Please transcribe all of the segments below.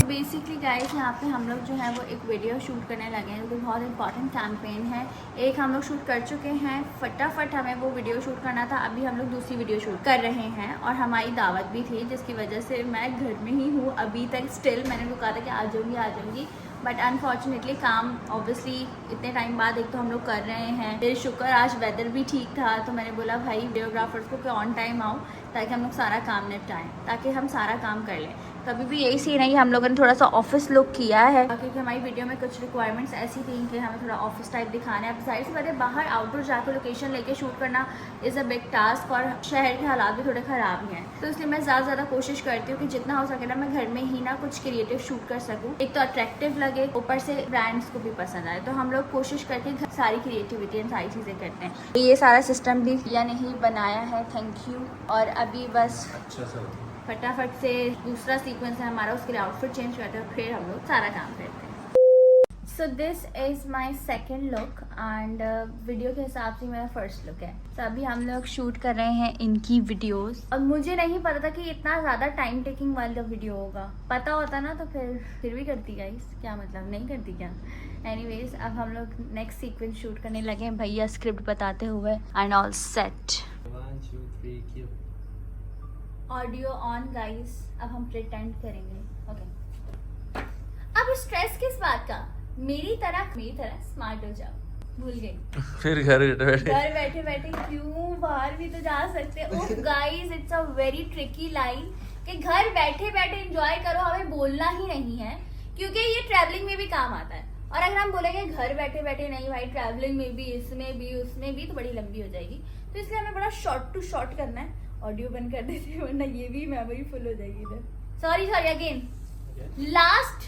Basically guys यहाँ पे हम लोग जो है वो एक वीडियो शूट करने लगे हैं, जो बहुत इंपॉर्टेंट कैंपेन है। एक हम लोग शूट कर चुके हैं, फटाफट हमें वो वीडियो शूट करना था। अभी हम लोग दूसरी वीडियो शूट कर रहे हैं और हमारी दावत भी थी, जिसकी वजह से मैं घर में ही हूँ अभी तक। स्टिल मैंने रुका था कि आ जाऊँगी, बट अनफॉर्चुनेटली काम ऑब्वियसली इतने टाइम बाद एक तो हम लोग कर रहे हैं। फिर शुक्र आज वेदर भी ठीक था, तो मैंने बोला भाई वीडियोग्राफर्स को कि ऑन टाइम आओ ताकि हम लोग सारा काम निपटाएं, ताकि हम सारा काम कर लें। कभी भी यही सीन है कि हम लोगों ने थोड़ा सा ऑफिस लुक किया है, क्योंकि हमारी वीडियो में कुछ रिक्वायरमेंट्स ऐसी थी कि हमें थोड़ा ऑफिस टाइप दिखाना है। अब जाहिर सी बात है, बाहर आउटडोर जाकर लोकेशन लेके शूट करना इज़ अ बिग टास्क, और शहर के हालात भी थोड़े ख़राब ही हैं। तो इसलिए मैं ज़्यादा कोशिश करती हूँ कि जितना हो सके ना मैं घर में ही ना कुछ क्रिएटिव शूट कर सकूँ, एक तो अट्रैक्टिव लगे, ऊपर से ब्रांड्स को भी पसंद आए। तो हम लोग कोशिश करके सारी क्रिएटिविटी एंड सारी चीज़ें करते हैं। तो ये सारा सिस्टम भी या नहीं बनाया है, थैंक यू। और अभी बस फटाफट से दूसरा सीक्वेंस है हमारा, उसके लिए आउटफिट चेंज करते हैं, फिर हम लोग सारा काम करते हैं। So this is my second look and video के हिसाब से मेरा फर्स्ट लुक है। तो अभी हम लोग शूट कर रहे हैं इनकी वीडियोस, और मुझे नहीं पता था कि इतना ज़्यादा टाइम टेकिंग वाला वीडियो होगा। पता होता ना तो फिर भी करती गाइस, क्या मतलब नहीं करती क्या। एनीवेज अब हम लोग नेक्स्ट सीक्वेंस शूट करने लगे हैं, भैया स्क्रिप्ट बताते हुए and all set. Audio on guys, अब हम प्रिटेंड करेंगे। ओके, अब स्ट्रेस किस बात का, मेरी तरह स्मार्ट हो जाओ। भूल गई फिर घर बैठे बैठे क्यों, बाहर भी तो जा सकते हैं। ओह guys, it's a very tricky line कि घर बैठे बैठे एंजॉय करो, हमें बोलना ही नहीं है, क्योंकि ये ट्रैवलिंग में भी काम आता है। और अगर हम बोलेंगे घर बैठे बैठे नहीं भाई, ट्रैवलिंग में भी, इसमें भी, उसमें भी, तो बड़ी लंबी हो जाएगी। तो इसलिए हमें बड़ा शॉर्ट टू शॉर्ट करना है। ऑडियो बंद कर देते हैं, वरना ये भी मेमोरी फुल हो जाएगी इधर। Sorry again, last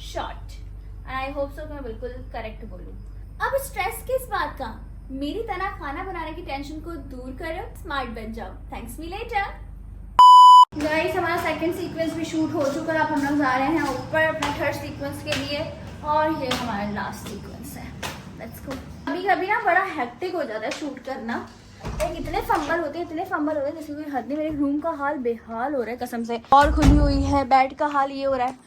shot, and I hope so मैं बिल्कुल करेक्ट बोलूं। अब स्ट्रेस किस बात का, मेरी तरह खाना बनाने की टेंशन को दूर करो, स्मार्ट बन जाओ, थैंक्स मी लेटर। गाइस हमारा सेकंड सीक्वेंस भी शूट हो चुका है। अब हम लोग जा रहे हैं ऊपर अपने थर्ड सीक्वेंस के लिए, और ये हमारा लास्ट सीक्वेंस है। Let's go. कभी कभी ना बड़ा हेक्टिक हो जाता है शूट करना, इतने फंबल होते हैं जैसे कोई हद नहीं। मेरे रूम का हाल बेहाल हो रहा है कसम से, और खुली हुई है, बेड का हाल ये हो रहा है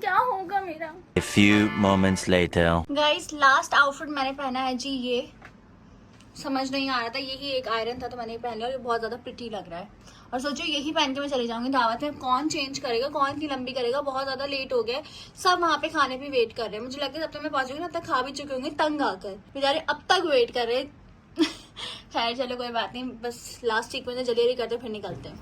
क्या होगा मेरा। A few moments later. Guys last outfit मैंने पहना है जी, ये समझ नहीं आ रहा था, यही एक आयरन था तो मैंने पहन लिया, और ये बहुत ज्यादा प्रिटी लग रहा है। और सोचो यही पहन के मैं चली जाऊंगी दावत में, कौन चेंज करेगा, कौन इतनी लंबी करेगा। बहुत ज्यादा लेट हो गया, सब वहाँ पे खाने पे वेट कर रहे हैं। मुझे लगता है जब तक मैं पहुंचूंगी ना तब तक खा भी चुके होंगे, तंग आकर बेचारे अब तक वेट कर रहे हैं खैर चलो कोई बात नहीं, बस लास्ट सीक्वेंस में जल्दी करते फिर निकलते हैं।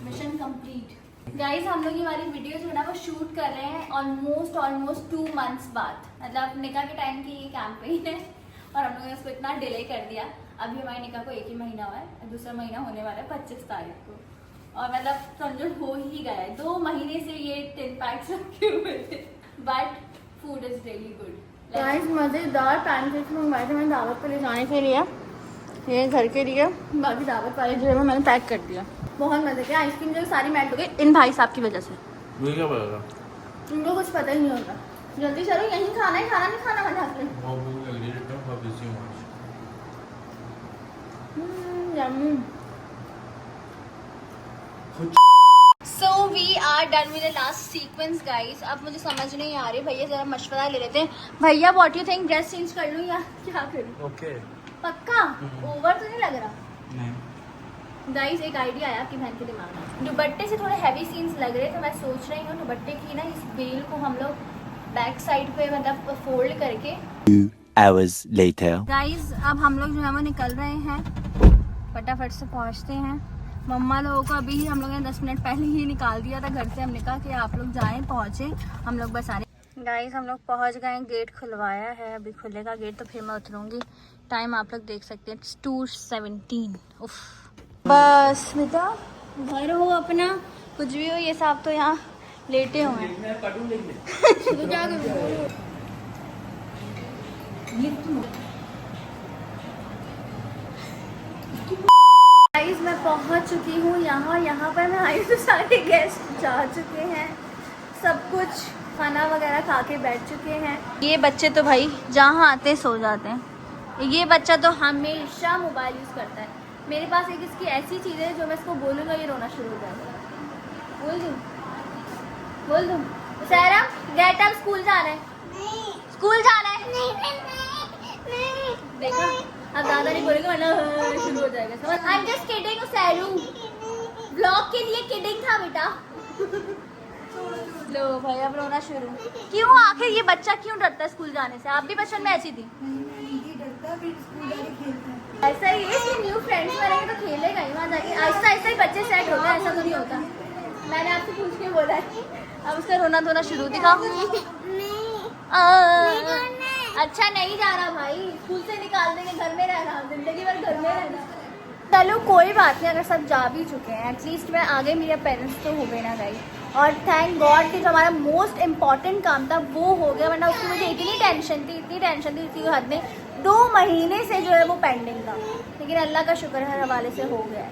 Mission complete. गाइस हम लोग ये वाली वीडियो जो है ना वो शूट कर रहे हैं ऑलमोस्ट 2 मंथ्स बाद। मतलब निकाह के टाइम की ये कैंपेन है, और हम लोगों ने उसको इतना डिले कर दिया। अभी हमारे निकाह को 1 ही महीना हुआ है, दूसरा महीना होने वाला है 25 तारीख को, और मतलब समझो हो ही गया है। 2 महीने से ये 10 पैक्स रखे हुए थे, but food is really good. Guys मज़ेदार पैनकेक्स मंगवाए थे मैंने दावत पे ले जाने के लिए, ये घर के लिए, बाकी दावत वाले जो है मैंने पैक कर दिया। बहुत मजे के, आइसक्रीम जो सारी मेल्ट हो गई इन भाई साहब की वजह से। मुझे क्या पता, उनको कुछ पता ही नहीं होगा। जल्दी चलो, यहीं खाना है, खाना नहीं खाना मैं ढक ले। So we are done with the last sequence guys। अब मुझे समझ नहीं आ रही, भैया जरा मशवरा ले लेते हैं। भैया what you think, dress change कर लूं या क्या करूं? ओके पक्का ओवर तो नहीं लग रहा? नहीं गाइस एक आइडिया आया आपकी बहन के दिमाग में, दुपट्टे से थोड़े हैवी सीन्स लग रहे, तो मैं सोच रही हूँ दुपट्टे की ना इस बेल को हम लोग बैक साइड पे मतलब फोल्ड करके। 2 hours later. गाइस अब हम लोग जो है वो निकल रहे हैं, फटाफट से पहुँचते हैं। मम्मा लोगों को अभी ही हम लोगों ने 10 मिनट पहले ही निकाल दिया था घर से, हमने कहा कि आप लोग जाएं, पहुँचे, हम लोग बस आने। गाइस हम लोग पहुँच गए, गेट खुलवाया है, अभी खुलेगा गेट तो फिर मैं उतरूँगी। टाइम आप लोग देख सकते हैं, 2:17। उफ बस बेटा घर हो अपना, कुछ भी हो, ये साहब तो यहाँ लेटे हुए हैं तो क्या करूँ। गाइस मैं पहुंच चुकी हूँ यहाँ पर मैं आई तो सारे गेस्ट जा चुके हैं, सब कुछ खाना वगैरह खा के बैठ चुके हैं। ये बच्चे तो भाई जहाँ आते हैं सो जाते हैं। ये बच्चा तो हमेशा मोबाइल यूज़ करता है। मेरे पास एक इसकी ऐसी चीज़ है जो मैं इसको बोलूँगा ये रोना शुरू हो जाएगा। बोल दूँ सहरा गेट अप, स्कूल जाना है, स्कूल जाना है। देखो अब ज़्यादा नहीं बोलेगा वरना शुरू हो जाएगा समझ। आई एम जस्ट किडिंग सैरू, ब्लॉग के लिए किडिंग था बेटा। लो भाई अब रोना शुरू। क्यों आखिर ये बच्चा क्यों डरता है स्कूल जाने से? आप भी बचपन में ऐसी थी? ऐसा ही है कि न्यू फ्रेंड्स बनेंगे तो खेलेगा ही वहाँ जाके। ऐसा ऐसा ही बच्चे सेट होते हैं, ऐसा तो नहीं होता। मैंने आपसे पूछ के बोला है। अब उसका रोना धोना शुरू दिखाओ। अच्छा नहीं जा रहा भाई, स्कूल से निकाल देंगे, घर में रहना, जिंदगी भर घर में रहना। चलो कोई बात नहीं, अगर सब जा भी चुके हैं एटलीस्ट मैं आगे मेरे पेरेंट्स तो हो गए ना गई। और थैंक गॉड कि जो हमारा मोस्ट इम्पॉर्टेंट काम था वो हो गया, वरना उसकी मुझे इतनी टेंशन थी इसी हद में 2 महीने से जो है वो पेंडिंग था। लेकिन अल्लाह का शुक्र है हवाले से हो गया।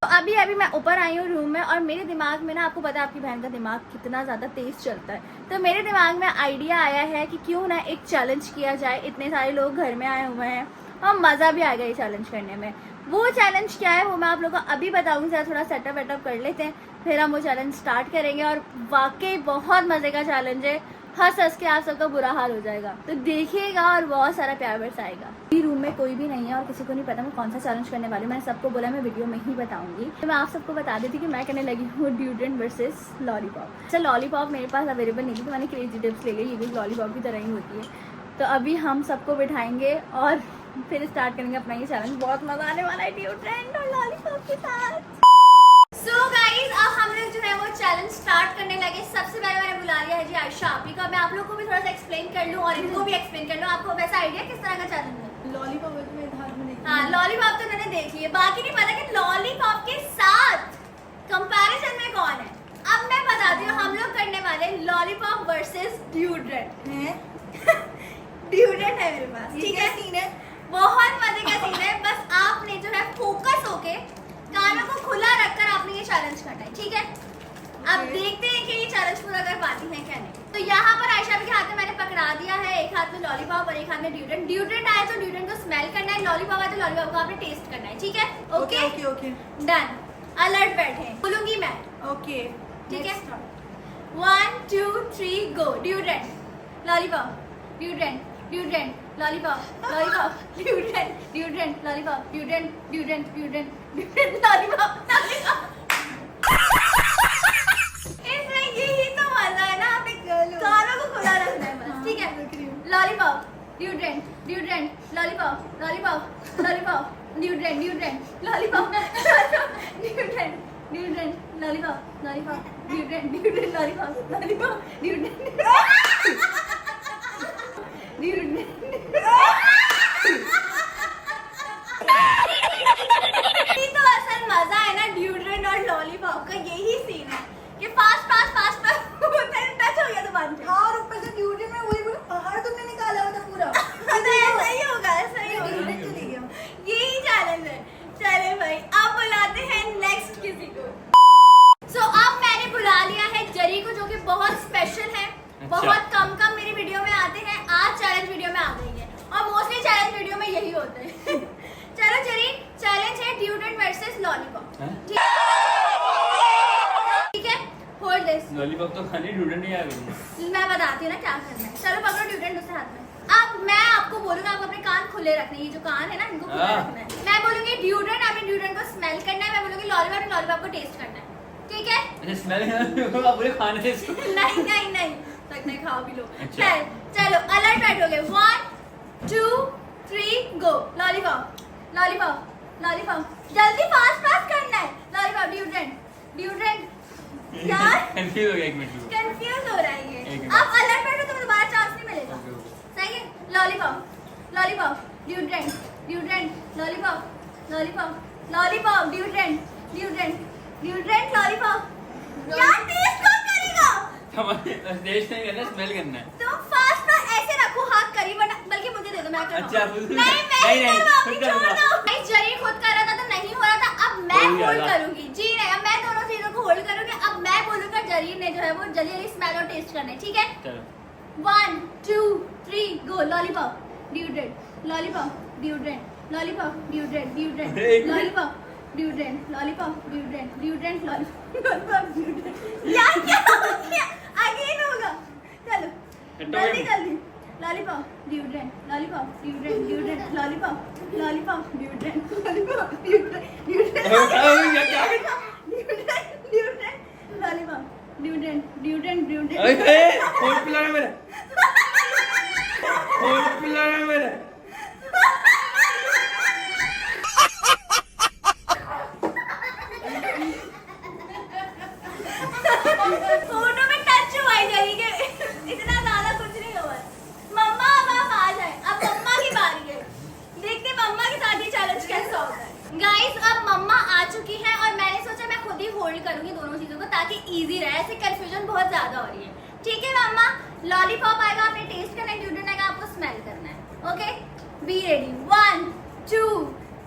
तो अभी मैं ऊपर आई हूँ रूम में और मेरे दिमाग में ना, आपको पता है आपकी बहन का दिमाग कितना ज़्यादा तेज़ चलता है, तो मेरे दिमाग में आइडिया आया है कि क्यों ना एक चैलेंज किया जाए। इतने सारे लोग घर में आए हुए हैं और मज़ा भी आएगा ये चैलेंज करने में। वो चैलेंज क्या है वो मैं आप लोगों को अभी बताऊंगी। जरा थोड़ा सेटअप वेटअप कर लेते हैं, फिर हम वो चैलेंज स्टार्ट करेंगे। और वाकई बहुत मज़े का चैलेंज है, हंस हंस के आप सबका बुरा हाल हो जाएगा, तो देखिएगा और बहुत सारा प्यार बरसाएगा। अभी रूम में कोई भी नहीं है और किसी को नहीं पता मैं कौन सा चैलेंज करने वाली हूँ। मैंने सबको बोला मैं वीडियो में ही बताऊंगी। तो मैं आप सबको बता देती कि मैं करने लगी हूँ ड्यूडेंट वर्सेस लॉलीपॉप। अच्छा लॉलीपॉप मेरे पास अवेलेबल नहीं थी तो मैंने क्रेजी टिप्स ले ली। ये भी लॉलीपॉप की तरह ही होती है। तो अभी हम सबको बिठाएंगे और फिर स्टार्ट करेंगे अपना ये चैलेंज। बहुत मजा आने वाला है ड्यूडेंट और लॉलीपॉप के साथ। सो गाइज अब हम लोग जो है वो चैलेंज स्टार्ट करने लगे। सबसे पहले मैंने बुला लिया है जी आयशा आपी का। मैं आप लोगों को भी थोड़ा सा एक्सप्लेन कर लूँ और इनको भी एक्सप्लेन कर लूँ। आपको वैसा आइडिया किस तरह का चैलेंज है? लॉलीपॉप हाँ लॉलीपॉप तो मैंने देख लिया, बाकी नहीं पता कि लॉलीपॉप के साथ कंपैरिजन में कौन है। अब मैं बताती हूँ हम लोग करने वाले लॉलीपॉप वर्सेस ड्यूडेंट है। ड्यूडेंट है मेरे पास, ठीक है? सीन है, बहुत मजे का सीन है। बस आपने जो है फोकस होके कानों को खुला रखकर आपने ये चैलेंज करना है, ठीक है? अब देखते हैं कि ये चैलेंज पूरा कर पाती है क्या नहीं। तो यहाँ पर आयशा के हाथ में मैंने पकड़ा दिया है, एक हाथ में लॉलीपॉप और एक हाथ में ड्यूडेंट। ड्यूडेंट आया तो ड्यूडेंट को स्मेल करना है, लॉलीपॉप आया तो लॉलीपॉप को आपने टेस्ट करना है, ठीक है? Okay okay okay done. Alert बैठे, बोलूंगी मैं, ओके ठीक है? 1 2 3 गो। ड्यूडेंट lollipop, ड्यूडेंट ड्यूडेंट lollipop, lollipop ड्यूडेंट ड्यूडेंट lollipop, ड्यूडेंट ड्यूडेंट ड्यूडेंट ड्यूडेंट lollipop, lollipop. इसमें यही तो मजा है ना, आपने कानों को खुला रखना है बस, ठीक है? Lollipop ड्यूडेंट ड्यूडेंट lollipop, lollipop lollipop ड्यूडेंट ड्यूडेंट lollipop, ड्यूडेंट ड्यूडेंट lollipop, lollipop ड्यूडेंट ड्यूडेंट lollipop, lollipop deodorant तो असल मजा है ना ड्यूडेंट और लॉलीपॉप का, यही सीन है कि फास्ट फास्ट फास्ट टच हो गया तो बंद। और ऊपर से ड्यूटी में वही पहाड़ तुमने निकाला हुआ था पूरा। ऐसा ही होगा, ऐसा ही होगा। ड्यूटी चली गया। यही चैलेंज है। चले भाई अब बुलाते हैं नेक्स्ट किसी को। सो अब मैंने बुला लिया है जरी को, जो कि बहुत स्पेशल है। बहुत कम मेरी वीडियो में आते हैं, आज चैलेंज वीडियो में आ गई है और मोस्टली चैलेंज वीडियो में यही होते हैं। चलो जरी चैलेंज है ड्यूडेंट वर्सेस लॉलीपॉप, ठीक है? Hold this. लॉलीपॉप तो खाने ड्यूडेंट नहीं आएगा। मैं बताती हूँ ना क्या करना है। चलो पकड़ो ड्यूडेंट दूसरे हाथ में। अब मैं आपको बोलूंगा, आपको अपने कान खुले रखने हैं, ये जो कान है ना इनको खुले रखना है। मैं बोलूंगी ड्यूडेंट, आपने ड्यूडेंट को स्मेल करना है। मैं बोलूंगी लॉलीपॉप ने लॉलीपॉप को टेस्ट करना है, ठीक है? अच्छा स्मेल पूरे खाने से नहीं नहीं नहीं तक नहीं, खा भी लो। अच्छा। चलो अलर्ट बैठोगे। 1 2 3 गो। लॉलीपॉप लॉलीपॉप लॉलीपॉप, जल्दी फास्ट फास्ट करना है। लॉलीपॉप ड्यूडेंट ड्यूडेंट। यार कंफ्यूज हो गया, एक मिनट कंफ्यूज हो रहा है ये। एक मिनट। अब अलर्ट बैठो तो दोबारा चांस नहीं मिलेगा, सही है? Lollipop lollipop ड्यूडेंट ड्यूडेंट lollipop lollipop lollipop ड्यूडेंट ड्यूडेंट ड्यूडेंट lollipop. यार टेस्ट कौन करेगा? टेस्ट नहीं करना, स्मेल करना है। तुम फास्ट ना ऐसे रखो हाथ करीब, बल्कि मुझे दे दो, मैं करूंगा। अच्छा, नहीं मैं ही करवाऊंगी, छोड़ दो। भाई जरी खुद कर रहा था तो नहीं हो रहा था, अब मैं खुद करूंगी। जी नहीं, अब मैं दोनों चीजों होल्ड करोगे। अब मैं बोलूंगा, जरीन ने जो है वो जल्दी जल्दी स्मेल और टेस्ट करना है, ठीक है? चलो 1 2 3 go. Lollipop, deodorant, lollipop, deodorant, lollipop, deodorant, deodorant, lollipop, deodorant, lollipop, deodorant, deodorant, lollipop, deodorant. यार क्या हो गया? अगेन होगा। चलो जल्दी जल्दी। Lollipop, deodorant, lollipop, deodorant, deodorant, lollipop, lollipop, deodorant, lollipop, deodorant, deodorant, deodorant, lollipop, deodorant, deodorant, deodorant. होल्ड पिला रहा है मेरे, होल्ड पिला रहा है मेरे। फोटो में टच हुआ है जरी के, इतना ज्यादा कुछ नहीं हुआ है। मम्मा अब आप आ जाए, अब मम्मा की बारी है। देखते हैं मम्मा के साथ ये चैलेंज कैसा होता है। गाइस अब मम्मा आ चुकी है और मैंने सोचा मैं खुद ही होल्ड करूंगी दोनों चीजों को ताकि इजी रहे, ऐसे कंफ्यूजन बहुत ज्यादा हो रही है। ठीक है मम्मा, लॉलीपॉप आएगा, आपने टेस्ट करना है, डिओड्रेंट आएगा, आपको स्मेल करना है। Okay, be ready. 1 2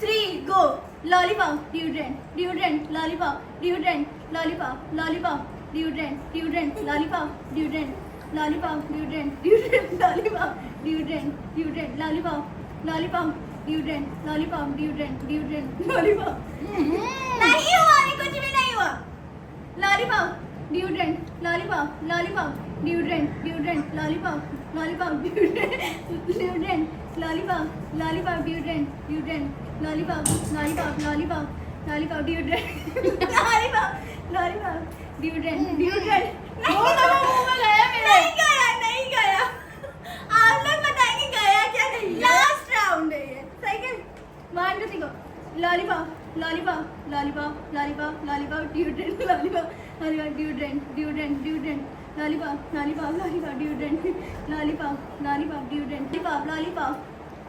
3 go. Lollipop, deodorant, deodorant, lollipop, deodorant, lollipop, lollipop, deodorant, deodorant, lollipop, deodorant, lollipop, deodorant, deodorant, lollipop, deodorant, deodorant, lollipop, lollipop, deodorant, lollipop, deodorant, deodorant, lollipop. नहीं हुआ, अभी कुछ भी नहीं हुआ। Lollipop, deodorant, lollipop, lollipop, deodorant, deodorant, lollipop, lollipop, deodorant, deodorant, lollipop, lollipop, deodorant, deodorant, lollipop, lollipop, lollipop, lollipop, deodorant, lollipop, lollipop, deodorant, deodorant. नहीं गया, नहीं गया। आप लोग बताएंगे गया क्या नहीं। लास्ट राउंड है ये, सही है? 1 2 3 go. Lollipop, lollipop, lollipop, lollipop, lollipop, deodorant, lollipop, lollipop, deodorant, deodorant, deodorant, lollipop, lollipop, lollipop, deodorant, lollipop, lollipop, deodorant, lollipop, lollipop,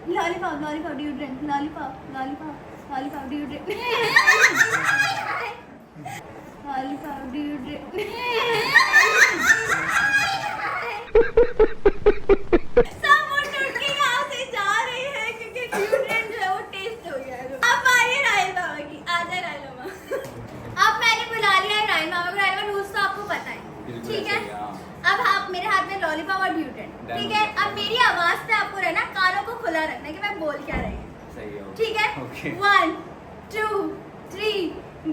lollipop, lollipop, deodorant, lollipop, lollipop, lollipop, deodorant, lollipop, deodorant. सब उठ उठ के यहाँ से जा रहे हैं क्योंकि डिओड्रेंट जो है वो टेस्ट हो गया है। अब आइए राहिल मामा की, आ जाए राहिल मामा। अब मैंने बुला लिया है राहिल मामा को। राहिल मामा रूल्स तो आपको पता है, ठीक है? अब आप मेरे हाथ में लॉलीपॉप और डिओड्रेंट, ठीक है? अब मेरी आवाज से आपको रहना, कानों को खुला रखना है कि मैं बोल क्या रही हूँ, सही है, ठीक है? Okay. 1 2 3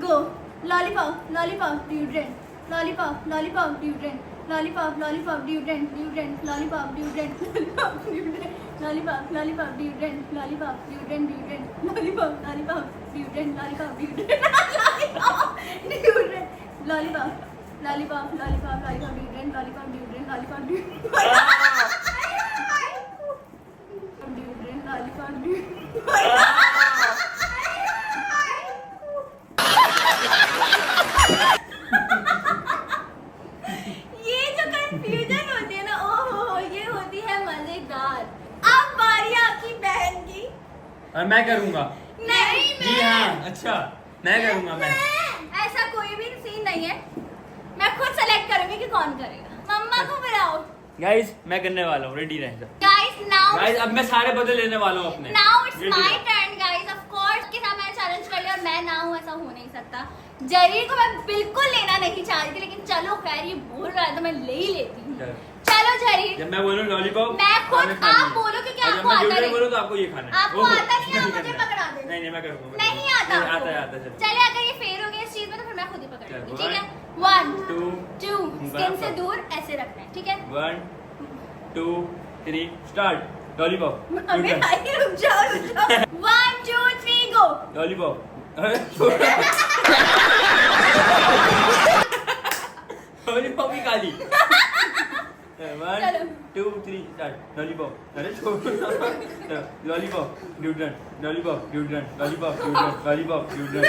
go. Lollipop, lollipop, deodorant, lollipop, lollipop, deodorant, lollipop, lollipop, deodorant, deodorant, lollipop, deodorant, lollipop, deodorant, lollipop, lollipop, deodorant, lollipop, deodorant, deodorant, lollipop, lollipop, deodorant, lollipop, deodorant, lollipop, deodorant, lollipop, lollipop, lollipop, lollipop, deodorant, lollipop, deodorant, lollipop, deodorant, lollipop, deodorant. ये जो confusion होती है ना, ओहो, ये होती है मजेदार। अब बारी आपकी बहन की। और मैं करूंगा। नहीं, जी हाँ, अच्छा मैं करूंगा। मैं ऐसा कोई भी सीन नहीं है, मैं खुद सेलेक्ट करूंगी कि कौन करेगा। मम्मा को बुलाओ। गाइस मैं करने वाला हूँ, रेडी रहे सब। गाइस नाउ, गाइस अब मैं सारे बदल लेने वाला हूँ अपने। नाउ इट्स Ready माय रहो। Turn guys. ऑफ कोर्स के साथ मैंने चैलेंज कर लिया और मैं ना हूँ, ऐसा हो नहीं सकता। जरीर को मैं बिल्कुल लेना नहीं चाह रही थी, लेकिन चलो खैर ये बोल रहा है तो मैं ले ही लेती हूँ। चलो। चलो जरीर, जब मैं बोलूँ लॉलीपॉप, मैं खुद, आपने खानी आप है। बोलो क्योंकि और जब आपको मैं आता डिओड्रेंट नहीं। बोलूँ तो आपको ये खाना है। आपको ओहो, आता नहीं है, आप मुझे करना है। पकड़ा देना। नहीं मैं करूंगा। नहीं आता नहीं, आपको। आता है, चलो। चलिए अगर ये फेल हो गया इस चीज में तो फिर मैं खुद ही पकड़ लूंगी, चलो, ठीक है? 1 2 2 स्किन से दूर ऐसे रखना है, ठीक है? 1 2 3 स्टार्ट। लॉलीपॉप, अबे भाई रुक जाओ, रुक जाओ। 1 2 3 गो। लॉलीपॉप, लॉलीपॉप की काली। 1 2 3 स्टार्ट। लॉलीपॉप, अरे छोड़ो। Lollipop, deodorant, lollipop, deodorant, lollipop, deodorant, lollipop, deodorant,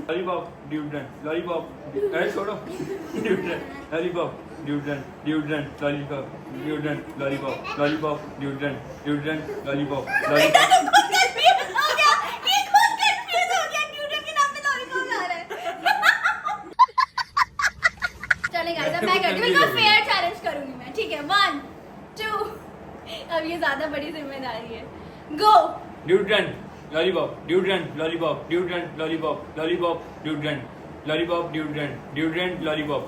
lollipop, deodorant, lollipop, अरे छोड़ो। Deodorant, lollipop, deodorant, deodorant, lollipop, deodorant, lollipop, lollipop, deodorant, deodorant, lollipop, बेटा लॉलीपॉप। तो खुद कंफ्यूज हो गया, ये खुद कंफ्यूज हो गया, न्यूटन के नाम पे लॉलीपॉप ला रहा है। चलेगा, अब मैं करती हूँ, बिल्कुल फेयर चैलेंज करूंगी मैं, ठीक है? 1 2 अब ये ज्यादा बड़ी जिम्मेदारी है। Go. Deodorant, lollipop, deodorant, lollipop, deodorant, lollipop, lollipop, deodorant, lollipop deodorant deodorant lollipop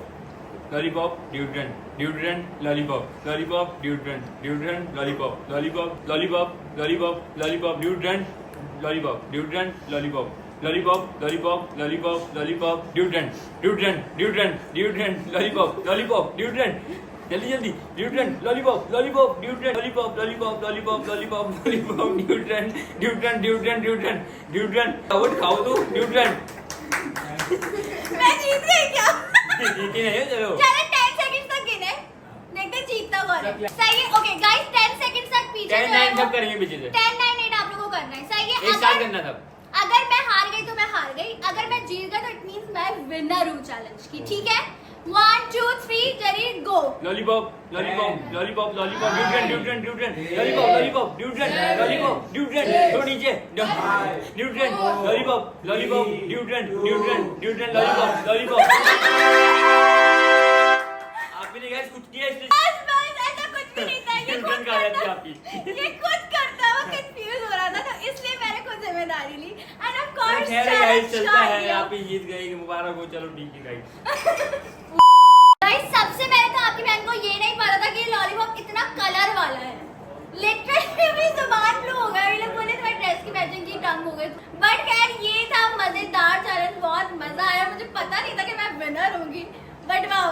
lollipop deodorant deodorant lollipop lollipop deodorant deodorant lollipop lollipop lollipop lollipop lollipop deodorant lollipop deodorant lollipop lollipop lollipop lollipop lollipop deodorant deodorant deodorant deodorant lollipop lollipop deodorant जल्दी जल्दी deodorant lollipop lollipop deodorant lollipop lollipop lollipop lollipop lollipop deodorant deodorant deodorant deodorant deodorant और खाओ तो deodorant मैं जीत गई क्या? जीती नहीं है चलो चलो 10 सेकंड तक गिने, देखते जीतता कौन है। सही है, ओके गाइस 10 सेकंड तक पीछे 10 जो है 9 सब करेंगे पीछे से 10 9 8 आप लोगों को करना है। सही है, एक साथ करना सब अगर मैं हार गई तो मैं हार गई, अगर मैं जीत गई तो इट मींस मैं विनर हूँ चैलेंज की। ठीक है, 1 2 3 जरी go. Lollipop lollipop lollipop lollipop deodorant deodorant deodorant lollipop lollipop deodorant lollipop deodorant थोड़ा नीचे deodorant lollipop lollipop deodorant deodorant deodorant lollipop lollipop आपने गाइस कुछ किया इसलिए बस बस ऐसा कुछ भी नहीं था, ये खुद डिओड्रेंट खा जाती करता, आपकी ये खुद करता, वो कंफ्यूज हो रहा था तो इसलिए मैंने खुद जिम्मेदारी ली एंड ऑफ कोर्स खैर गाइस चलता है आप ही जीत गए कि मुबारक हो चलो ठीक है गाइस गाइस सबसे पहले तो आपकी बहन को ये नहीं पता था कि लॉलीपॉप इतना कलर वाला है। लिटरली भी जुबान ब्लू हो गया, ये लोग बोले तुम्हारी ड्रेस की मैचिंग की टंग हो गई। बट खैर ये था मजेदार चैलेंज, बहुत मजा आया, मुझे पता नहीं था कि मैं विनर होंगी बट वाओ।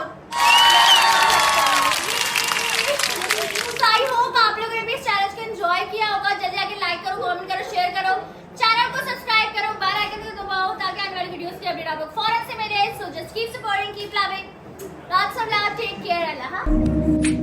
आई होप आप लोगों ने भी इस चैलेंज को एंजॉय किया होगा। जल्दी आके लाइक करो, कमेंट करो, शेयर करो, चैनल को सब्सक्राइब करो, बेल आइकन को दबाओ ताकि आने वाली वीडियोस की अपडेट आपको फौरन से मिले। So just keep supporting, keep loving, lots of love, take care, Allah.